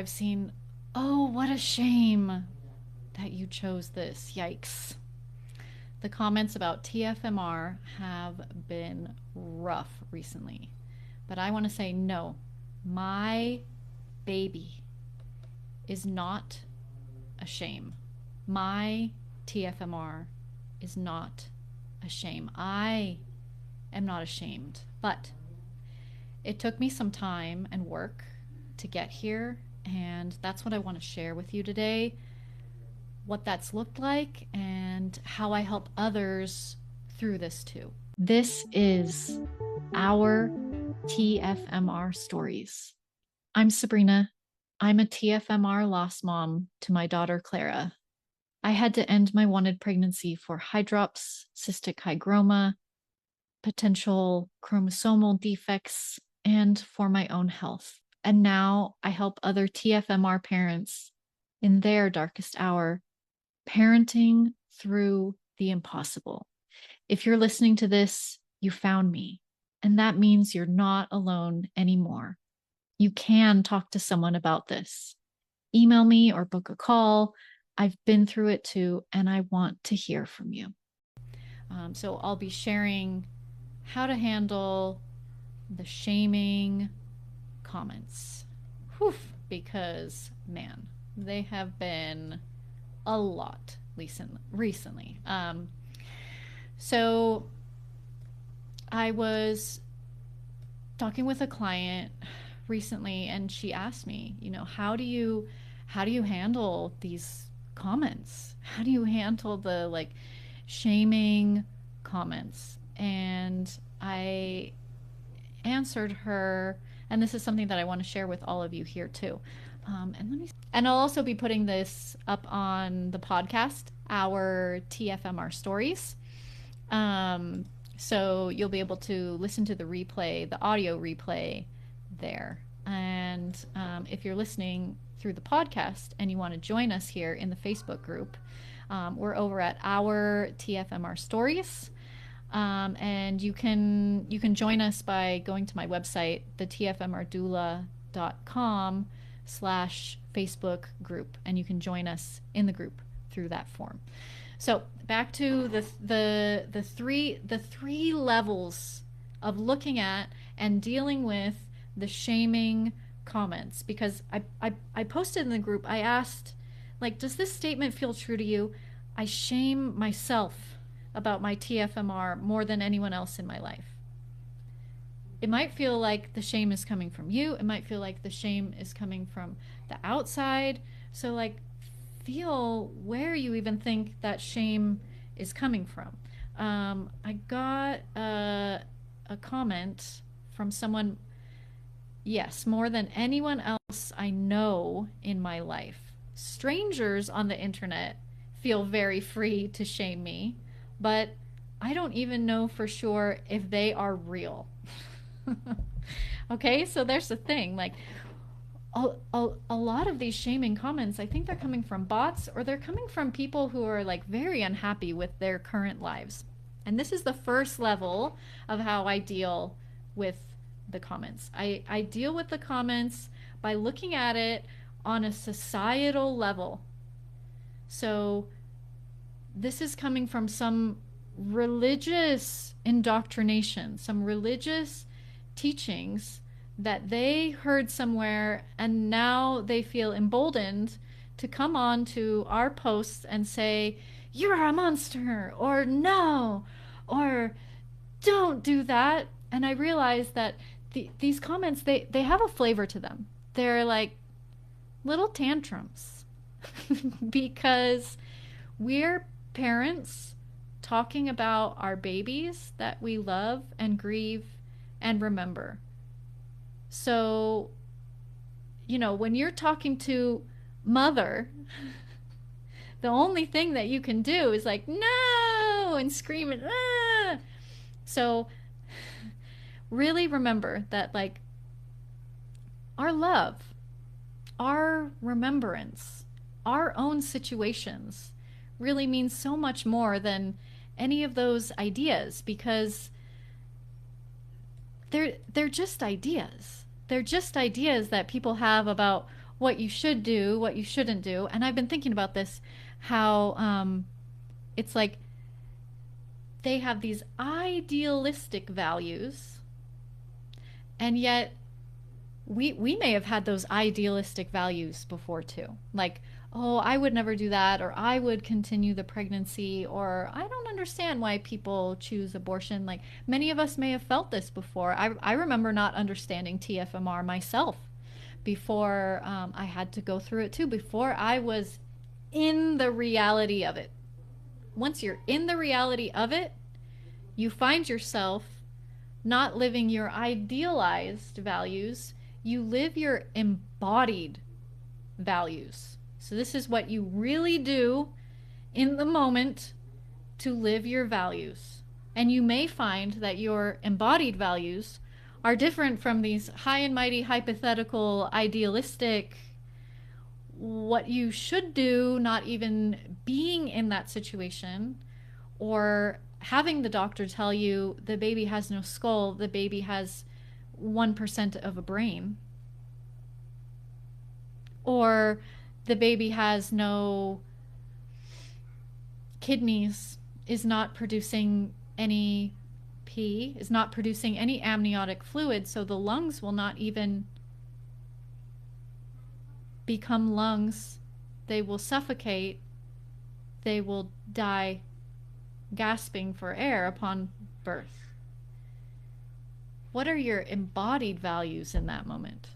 I've seen, oh, what a shame that you chose this. Yikes. The comments about TFMR have been rough recently. But I want to say no. My baby is not a shame. My TFMR is not a shame. I am not ashamed. But it took me some time and work to get here, and that's what I want to share with you today, what that's looked like and how I help others through this too. This is our TFMR stories. I'm Sabrina. I'm a TFMR lost mom to my daughter Clara. I had to end my wanted pregnancy for hydrops, cystic hygroma, potential chromosomal defects, and for my own health. And now I help other TFMR parents in their darkest hour, parenting through the impossible. If you're listening to this, you found me, and that means you're not alone anymore. You can talk to someone about this. Email me or book a call. I've been through it too, and I want to hear from you. So I'll be sharing how to handle the shaming comments. Whew, because, man, they have been a lot recently. So I was talking with a client recently, and she asked me, how do you handle these comments? How do you handle the shaming comments? And I answered her, and this is something that I want to share with all of you here too. And I'll also be putting this up on the podcast, our TFMR stories. So you'll be able to listen to the replay, the audio replay there. And if you're listening through the podcast and you want to join us here in the Facebook group, we're over at our TFMR stories. And you can join us by going to my website, thetfmrdoula.com/Facebook group, and you can join us in the group through that form. So back to the three levels of looking at and dealing with the shaming comments, because I posted in the group, I asked, does this statement feel true to you? I shame myself about my TFMR more than anyone else in my life. It might feel like the shame is coming from you. It might feel like the shame is coming from the outside. So feel where you even think that shame is coming from. I got a comment from someone, yes, more than anyone else I know in my life. Strangers on the internet feel very free to shame me, but I don't even know for sure if they are real. Okay, so there's the thing. A lot of these shaming comments, I think they're coming from bots, or they're coming from people who are very unhappy with their current lives. And this is the first level of how I deal with the comments. I deal with the comments by looking at it on a societal level. So this is coming from some religious indoctrination, some religious teachings that they heard somewhere, and now they feel emboldened to come on to our posts and say, you're a monster, or no, or don't do that. And I realized that these comments, they have a flavor to them. They're like little tantrums because we're parents talking about our babies that we love and grieve and remember. So, when you're talking to mother, the only thing that you can do is no, and scream and ah. So really remember that our love, our remembrance, our own situations really means so much more than any of those ideas, because they're just ideas. They're just ideas that people have about what you should do, what you shouldn't do. And I've been thinking about this, how it's like they have these idealistic values, and yet we may have had those idealistic values before too. Like, oh, I would never do that, or I would continue the pregnancy, or I don't understand why people choose abortion. Like, many of us may have felt this before. I remember not understanding TFMR myself before I had to go through it too, before I was in the reality of it. Once you're in the reality of it, you find yourself not living your idealized values, you live your embodied values. So, this is what you really do in the moment to live your values. And you may find that your embodied values are different from these high and mighty, hypothetical, idealistic, what you should do, not even being in that situation, or having the doctor tell you the baby has no skull, the baby has 1% of a brain, or the baby has no kidneys, is not producing any pee, is not producing any amniotic fluid, so the lungs will not even become lungs. They will suffocate. They will die gasping for air upon birth. What are your embodied values in that moment?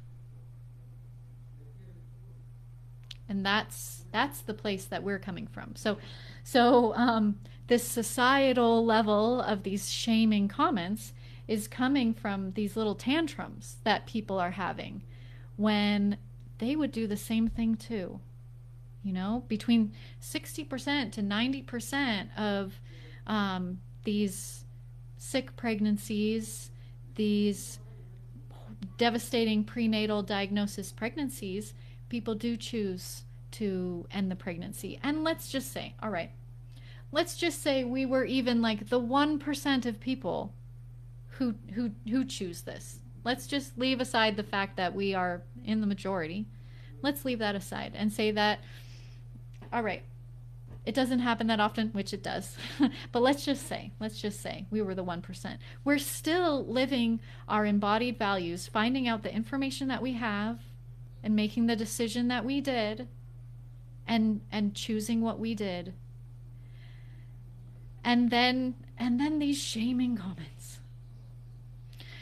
And that's the place that we're coming from. So this societal level of these shaming comments is coming from these little tantrums that people are having when they would do the same thing too. You know, between 60% to 90% of these sick pregnancies, these devastating prenatal diagnosis pregnancies, people do choose to end the pregnancy. And let's just say, all right, let's just say we were even like the 1% of people who choose this. Let's just leave aside the fact that we are in the majority. Let's leave that aside and say that, all right, it doesn't happen that often, which it does. But let's just say we were the 1%. We're still living our embodied values, finding out the information that we have and making the decision that we did, and choosing what we did. And then these shaming comments.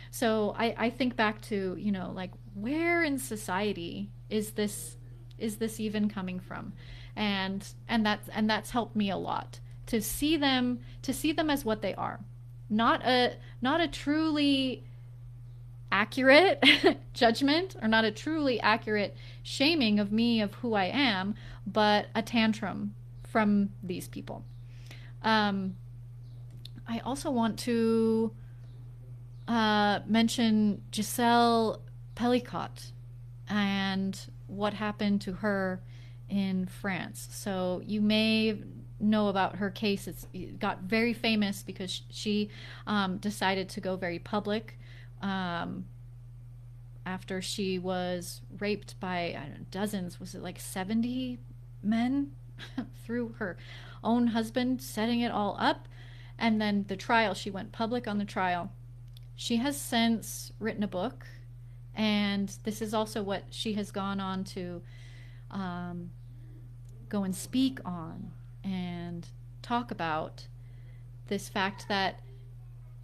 So I think back to, you know, like, where in society is this even coming from? And that's helped me a lot to see them as what they are, not a truly accurate judgment, or not a truly accurate shaming of me, of who I am, but a tantrum from these people. I also want to mention Giselle Pellicot and what happened to her in France. So you may know about her case. It got very famous because she decided to go very public after she was raped by, I don't know, dozens, was it like 70 men through her own husband, setting it all up. And then the trial, she went public on the trial. She has since written a book, and this is also what she has gone on to go and speak on and talk about, this fact that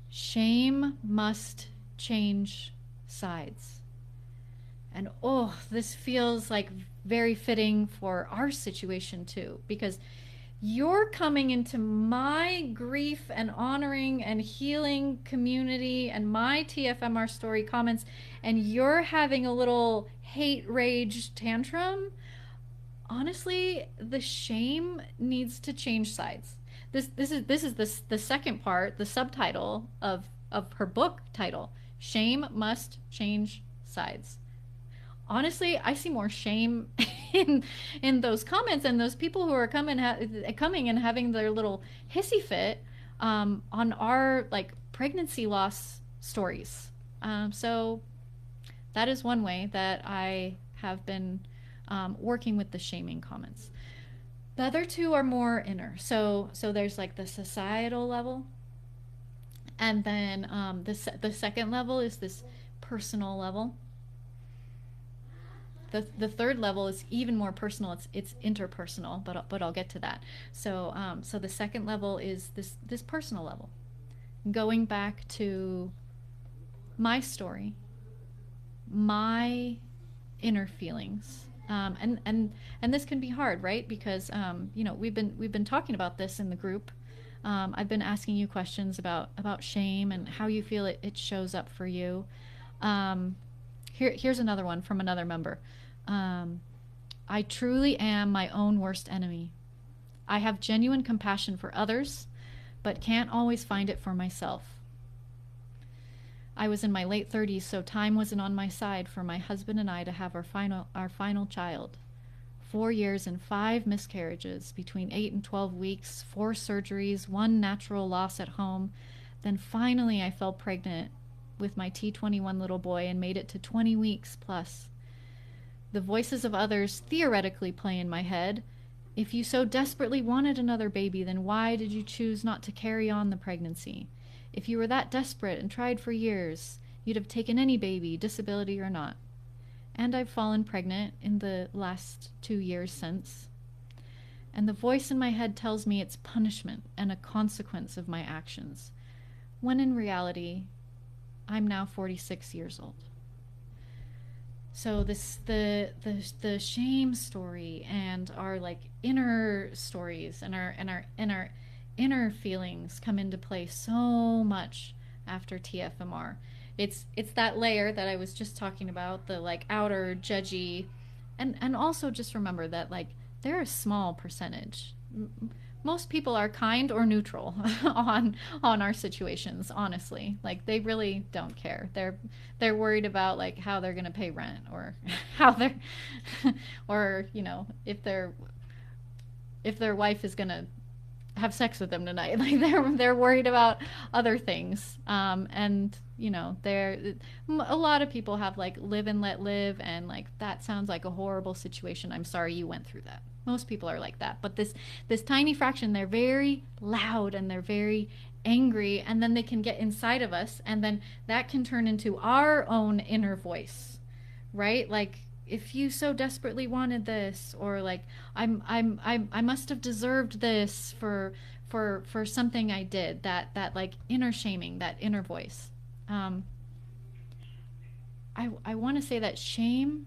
shame must change sides. And oh, this feels like very fitting for our situation too, because you're coming into my grief and honoring and healing community and my TFMR story comments, and you're having a little hate rage tantrum. Honestly, the shame needs to change sides. This is the second part, the subtitle of her book title. Shame must change sides. Honestly, I see more shame in those comments and those people who are coming and having their little hissy fit on our like pregnancy loss stories. So that is one way that I have been working with the shaming comments. The other two are more inner. So there's like the societal level, and then the second level is this personal level. The third level is even more personal. It's interpersonal, but I'll get to that. So so the second level is this personal level, going back to my story, my inner feelings. And this can be hard, right? Because you know, we've been talking about this in the group. I've been asking you questions about shame and how you feel it shows up for you. Here's another one from another member. I truly am my own worst enemy. I have genuine compassion for others, but can't always find it for myself. I was in my late 30s, so time wasn't on my side for my husband and I to have our final child. 4 years and 5 miscarriages, between 8 and 12 weeks, 4 surgeries, 1 natural loss at home. Then finally I fell pregnant with my T21 little boy and made it to 20 weeks plus. The voices of others theoretically play in my head. If you so desperately wanted another baby, then why did you choose not to carry on the pregnancy? If you were that desperate and tried for years, you'd have taken any baby, disability or not. And I've fallen pregnant in the last 2 years since. And the voice in my head tells me it's punishment and a consequence of my actions, when in reality, I'm now 46 years old. So the shame story and our like inner stories and our inner feelings come into play so much after TFMR. It's that layer that I was just talking about, the like outer judgy, and also just remember that like they're a small percentage. Most people are kind or neutral on our situations, honestly. Like they really don't care. They're worried about like how they're going to pay rent, or how they're or you know, if their wife is going to have sex with them tonight. Like they're worried about other things. And you know, a lot of people have like live and let live, and like that sounds like a horrible situation. I'm sorry you went through that. Most people are like that. But this tiny fraction, they're very loud and they're very angry, and then they can get inside of us, and then that can turn into our own inner voice, right? Like, if you so desperately wanted this, or like I must have deserved this for something I did, that like inner shaming, that inner voice. I want to say that shame,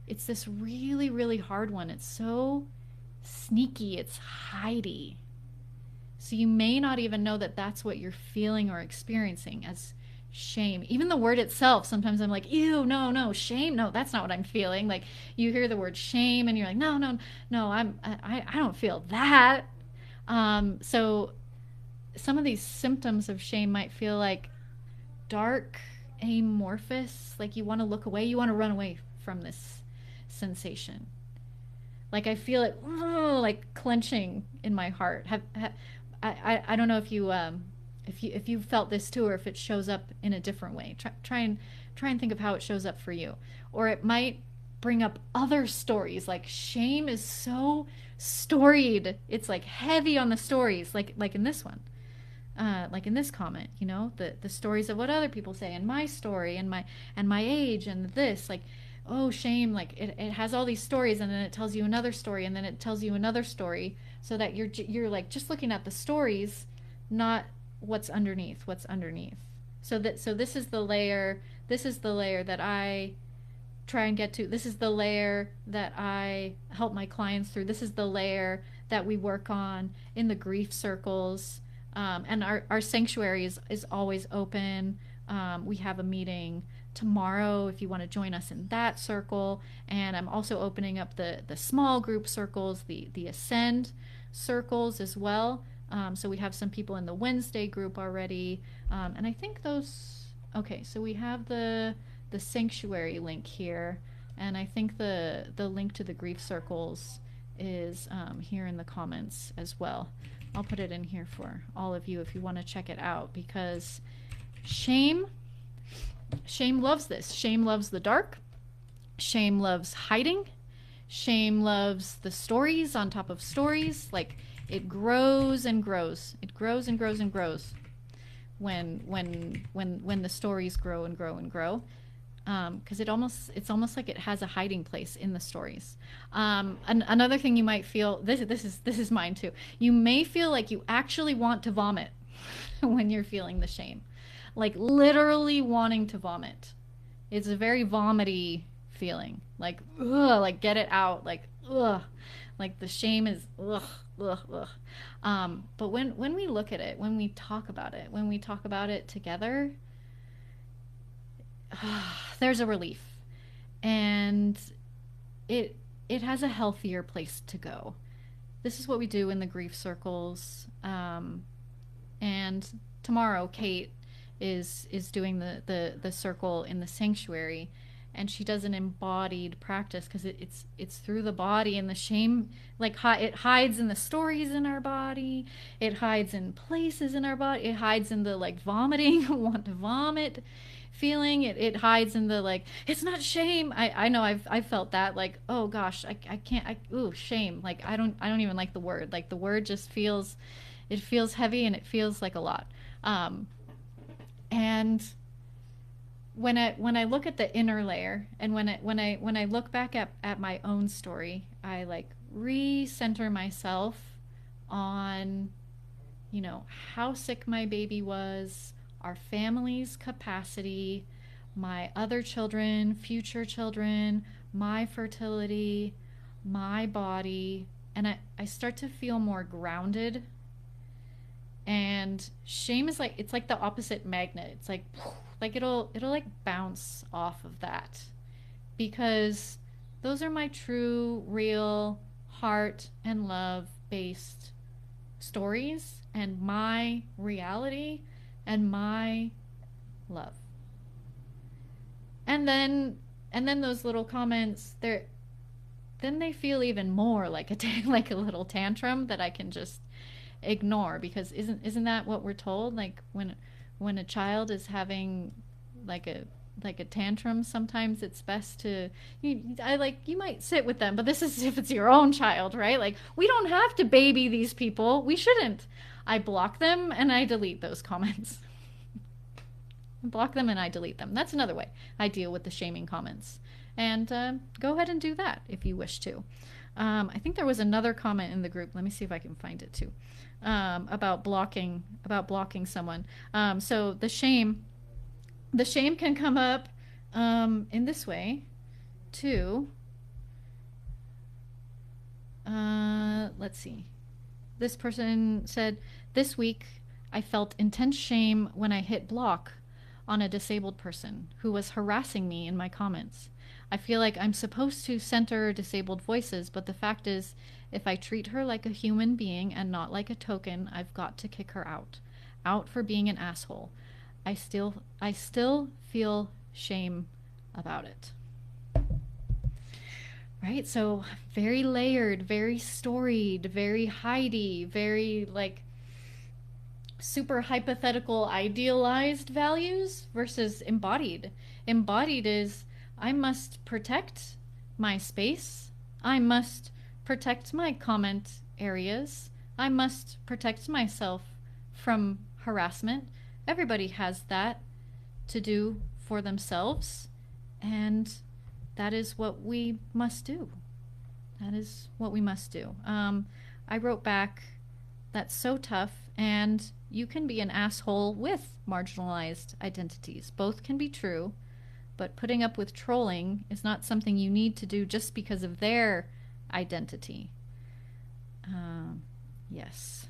it's this really, really hard one. It's so sneaky, it's hidey. So you may not even know that that's what you're feeling or experiencing as shame. Even the word itself, sometimes I'm like, ew, no, shame, no, that's not what I'm feeling. Like you hear the word shame and you're like, no, I don't feel that. So some of these symptoms of shame might feel like dark, amorphous, like you want to look away, you want to run away from this sensation. Like I feel it, like clenching in my heart. I don't know if you felt this too, or if it shows up in a different way. Try and think of how it shows up for you. Or it might bring up other stories. Like shame is so storied. It's like heavy on the stories, like in this one. Like in this comment, you know, the stories of what other people say, and my story, and my age, and this, like, oh, shame, like it has all these stories, and then it tells you another story, and then it tells you another story, so that you're like just looking at the stories, not what's underneath. So this is the layer that I try and get to. This is the layer that I help my clients through. This is the layer that we work on in the grief circles. And our sanctuary is always open. We have a meeting tomorrow if you want to join us in that circle. And I'm also opening up the small group circles, the Ascend circles as well. So we have some people in the Wednesday group already. And I think okay, so we have the sanctuary link here. And I think the link to the grief circles is here in the comments as well. I'll put it in here for all of you if you want to check it out, because shame loves this. Shame loves the dark. Shame loves hiding. Shame loves the stories on top of stories. Like, it grows and grows. It grows and grows and grows when the stories grow and grow and grow. Because it's almost like it has a hiding place in the stories. Another thing you might feel, this is mine too. You may feel like you actually want to vomit when you're feeling the shame, like literally wanting to vomit. It's a very vomity feeling, like ugh, like get it out, like ugh, like the shame is ugh, ugh, ugh. But when we look at it, when we talk about it, when we talk about it together, there's a relief, and it it has a healthier place to go. This is what we do in the grief circles. And tomorrow, Kate is doing the circle in the sanctuary, and she does an embodied practice because it's through the body, and the shame, like, it hides in the stories in our body, it hides in places in our body, it hides in the like vomiting want to vomit feeling, it hides in the like it's not shame. I know I've felt that, like, oh gosh, I can't, ooh, shame, like I don't even like the word, like the word just feels, it feels heavy and it feels like a lot. And when I look at the inner layer, and when I look back at my own story, I like recenter myself on, how sick my baby was, our family's capacity, my other children, future children, my fertility, my body, and I start to feel more grounded. And shame is like, it's like the opposite magnet. It's like it'll like bounce off of that, because those are my true, real, heart and love based stories, and my reality, and my love. And then those little comments, then they feel even more like like a little tantrum that I can just ignore, because isn't that what we're told? Like, when a child is having like a tantrum, sometimes it's best to, you might sit with them, but this is if it's your own child, right? Like, we don't have to baby these people, we shouldn't. I block them and I delete those comments. I block them and I delete them. That's another way I deal with the shaming comments. And go ahead and do that if you wish to. I think there was another comment in the group. Let me see if I can find it too. About blocking someone. So the shame can come up in this way too. Let's see. This person said, this week I felt intense shame when I hit block on a disabled person who was harassing me in my comments. I feel like I'm supposed to center disabled voices, but the fact is, if I treat her like a human being and not like a token, I've got to kick her out. Out for being an asshole. I still feel shame about it. Right? So very layered, very storied, very Heidi, very like super hypothetical, idealized values versus embodied. Embodied is, I must protect my space. I must protect my comment areas. I must protect myself from harassment. Everybody has that to do for themselves, and that is what we must do. That is what we must do. I wrote back, that's so tough, and you can be an asshole with marginalized identities. Both can be true, but putting up with trolling is not something you need to do just because of their identity. Yes.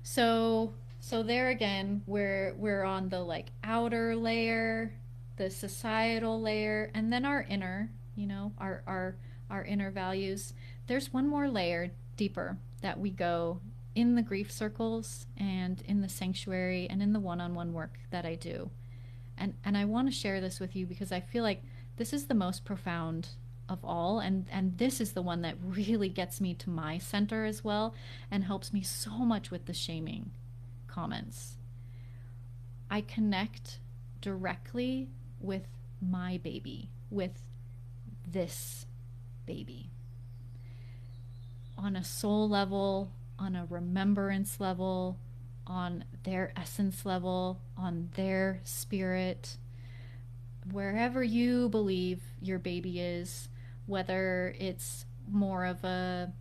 So there again, we're on the like outer layer, the societal layer, and then our inner, our inner values. There's one more layer deeper that we go in the grief circles and in the sanctuary and in the one-on-one work that I do. And I want to share this with you because I feel like this is the most profound of all, and this is the one that really gets me to my center as well, and helps me so much with the shaming comments. I connect directly with my baby, with this baby. On a soul level, on a remembrance level, on their essence level, on their spirit, wherever you believe your baby is, whether it's more of a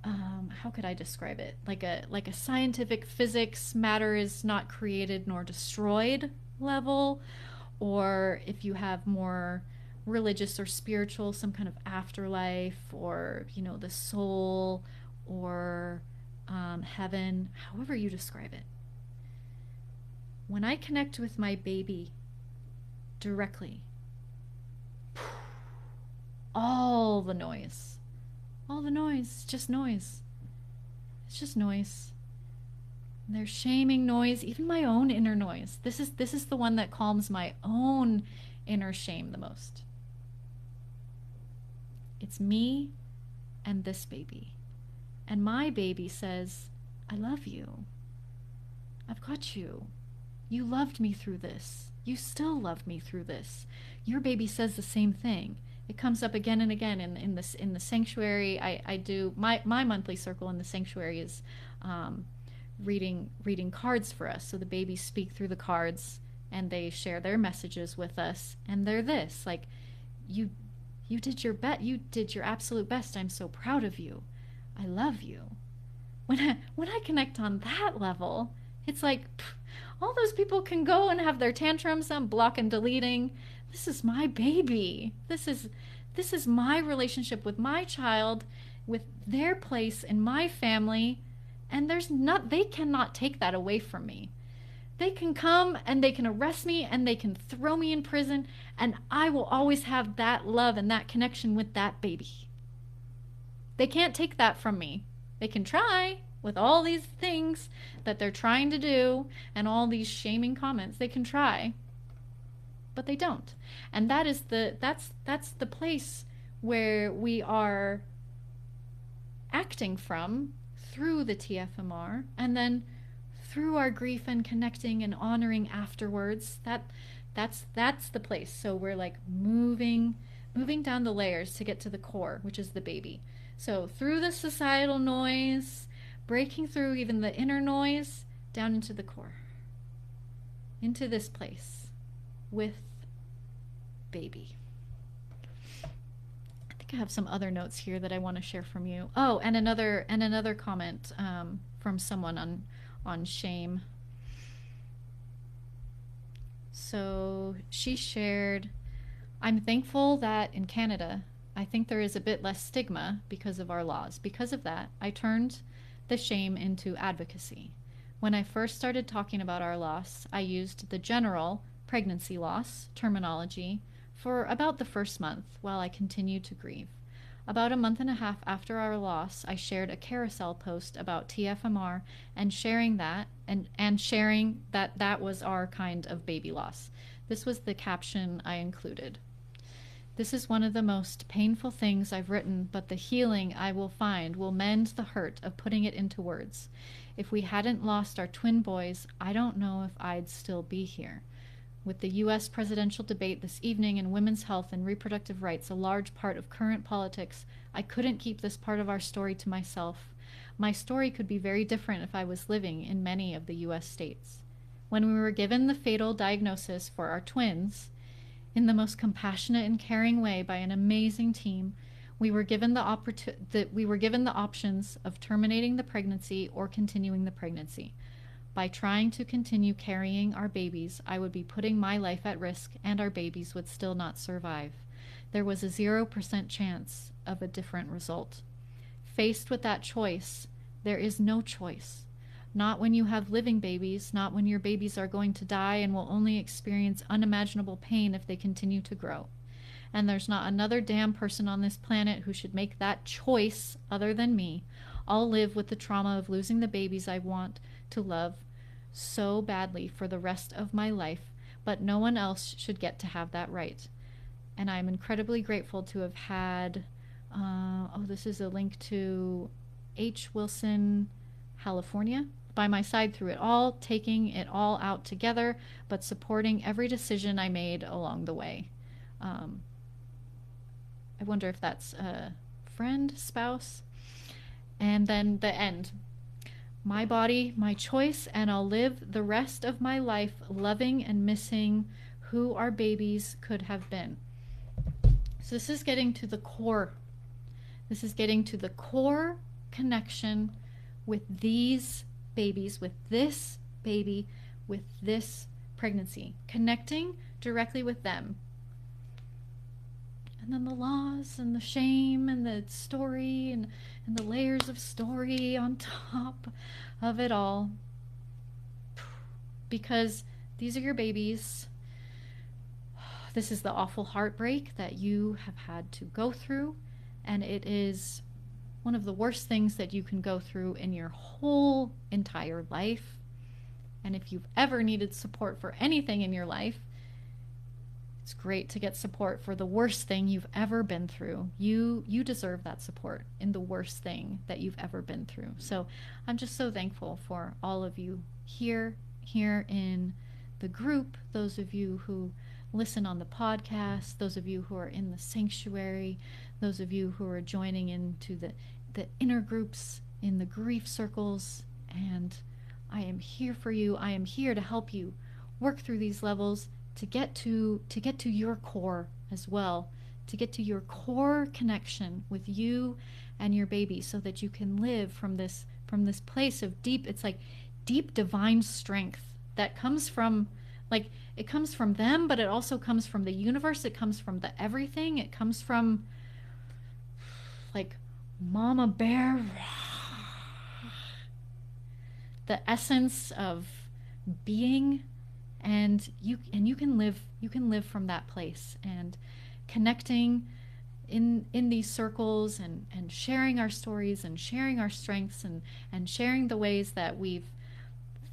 how could I describe it? Like a scientific physics, matter is not created nor destroyed level, or if you have more religious or spiritual, some kind of afterlife, or the soul, or heaven, however you describe it. When I connect with my baby directly, all the noise, just noise. It's just noise. There's shaming noise, even my own inner noise. This is the one that calms my own inner shame the most. It's me and this baby. And my baby says, I love you. I've got you. You loved me through this. You still love me through this. Your baby says the same thing. It comes up again and again in the sanctuary. I do my monthly circle in the sanctuary is reading cards for us. So the babies speak through the cards and they share their messages with us. And they're this, like, you did your best. You did your absolute best. I'm so proud of you. I love you. When I connect on that level, it's like all those people can go and have their tantrums. I'm block and deleting. This is my baby. This is my relationship with my child, with their place in my family, and they cannot take that away from me. They can come and they can arrest me and they can throw me in prison, and I will always have that love and that connection with that baby. They can't take that from me. They can try with all these things that they're trying to do and all these shaming comments. They can try, but they don't. And that's the place where we are acting from through the TFMR, and then through our grief and connecting and honoring afterwards. That's the place. So we're like moving down the layers to get to the core, which is the baby. So through the societal noise, breaking through even the inner noise, down into the core, into this place with baby. I think I have some other notes here that I want to share from you. Oh, and another comment from someone on shame. So she shared, I'm thankful that in Canada, I think there is a bit less stigma because of our laws. Because of that, I turned the shame into advocacy. When I first started talking about our loss, I used the general pregnancy loss terminology for about the first month while I continued to grieve. About a month and a half after our loss, I shared a carousel post about TFMR and sharing that that was our kind of baby loss. This was the caption I included. This is one of the most painful things I've written, but the healing I will find will mend the hurt of putting it into words. If we hadn't lost our twin boys, I don't know if I'd still be here. With the U.S. presidential debate this evening and women's health and reproductive rights a large part of current politics, I couldn't keep this part of our story to myself. My story could be very different if I was living in many of the U.S. states. When we were given the fatal diagnosis for our twins, in the most compassionate and caring way by an amazing team, we were given the options of terminating the pregnancy or continuing the pregnancy. By trying to continue carrying our babies, I would be putting my life at risk and our babies would still not survive. There was a 0% chance of a different result. Faced with that choice, there is no choice. Not when you have living babies, not when your babies are going to die and will only experience unimaginable pain if they continue to grow. And there's not another damn person on this planet who should make that choice other than me. I'll live with the trauma of losing the babies I want to love so badly for the rest of my life, but no one else should get to have that right. And I'm incredibly grateful to have had, this is a link to H. Wilson, California, by my side through it all, taking it all out together, but supporting every decision I made along the way. I I wonder if that's a friend, spouse. And then the end. My body, my choice, and I'll live the rest of my life loving and missing who our babies could have been. So this is getting to the core. This is getting to the core connection with these babies, with this baby, with this pregnancy. Connecting directly with them. And then the loss and the shame and the story and the layers of story on top of it all. Because these are your babies. This is the awful heartbreak that you have had to go through. And it is one of the worst things that you can go through in your whole entire life. And if you've ever needed support for anything in your life, it's great to get support for the worst thing you've ever been through. You deserve that support in the worst thing that you've ever been through. So I'm just so thankful for all of you here in the group, those of you who listen on the podcast, those of you who are in the sanctuary, those of you who are joining into the inner groups in the grief circles. And I am here for you. I am here to help you work through these levels to get to your core as well, to get to your core connection with you and your baby, so that you can live from this place of deep, it's like deep divine strength that comes from, like, it comes from them, but it also comes from the universe. It comes from the everything. It comes from, like, Mama Bear, the essence of being. And you can live from that place, and connecting in these circles and sharing our stories and sharing our strengths and sharing the ways that we've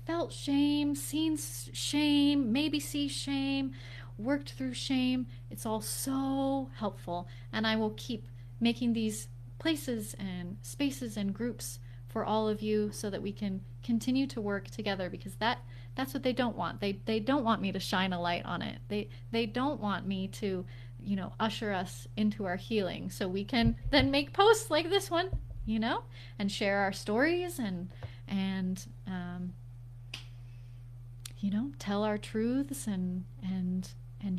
felt shame, seen shame, maybe see shame, worked through shame. It's all so helpful, and I will keep making these places and spaces and groups for all of you so that we can continue to work together, because that's what they don't want. They don't want me to shine a light on it. They don't want me to, usher us into our healing, so we can then make posts like this one, and share our stories and tell our truths and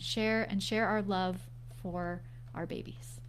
share our love for our babies.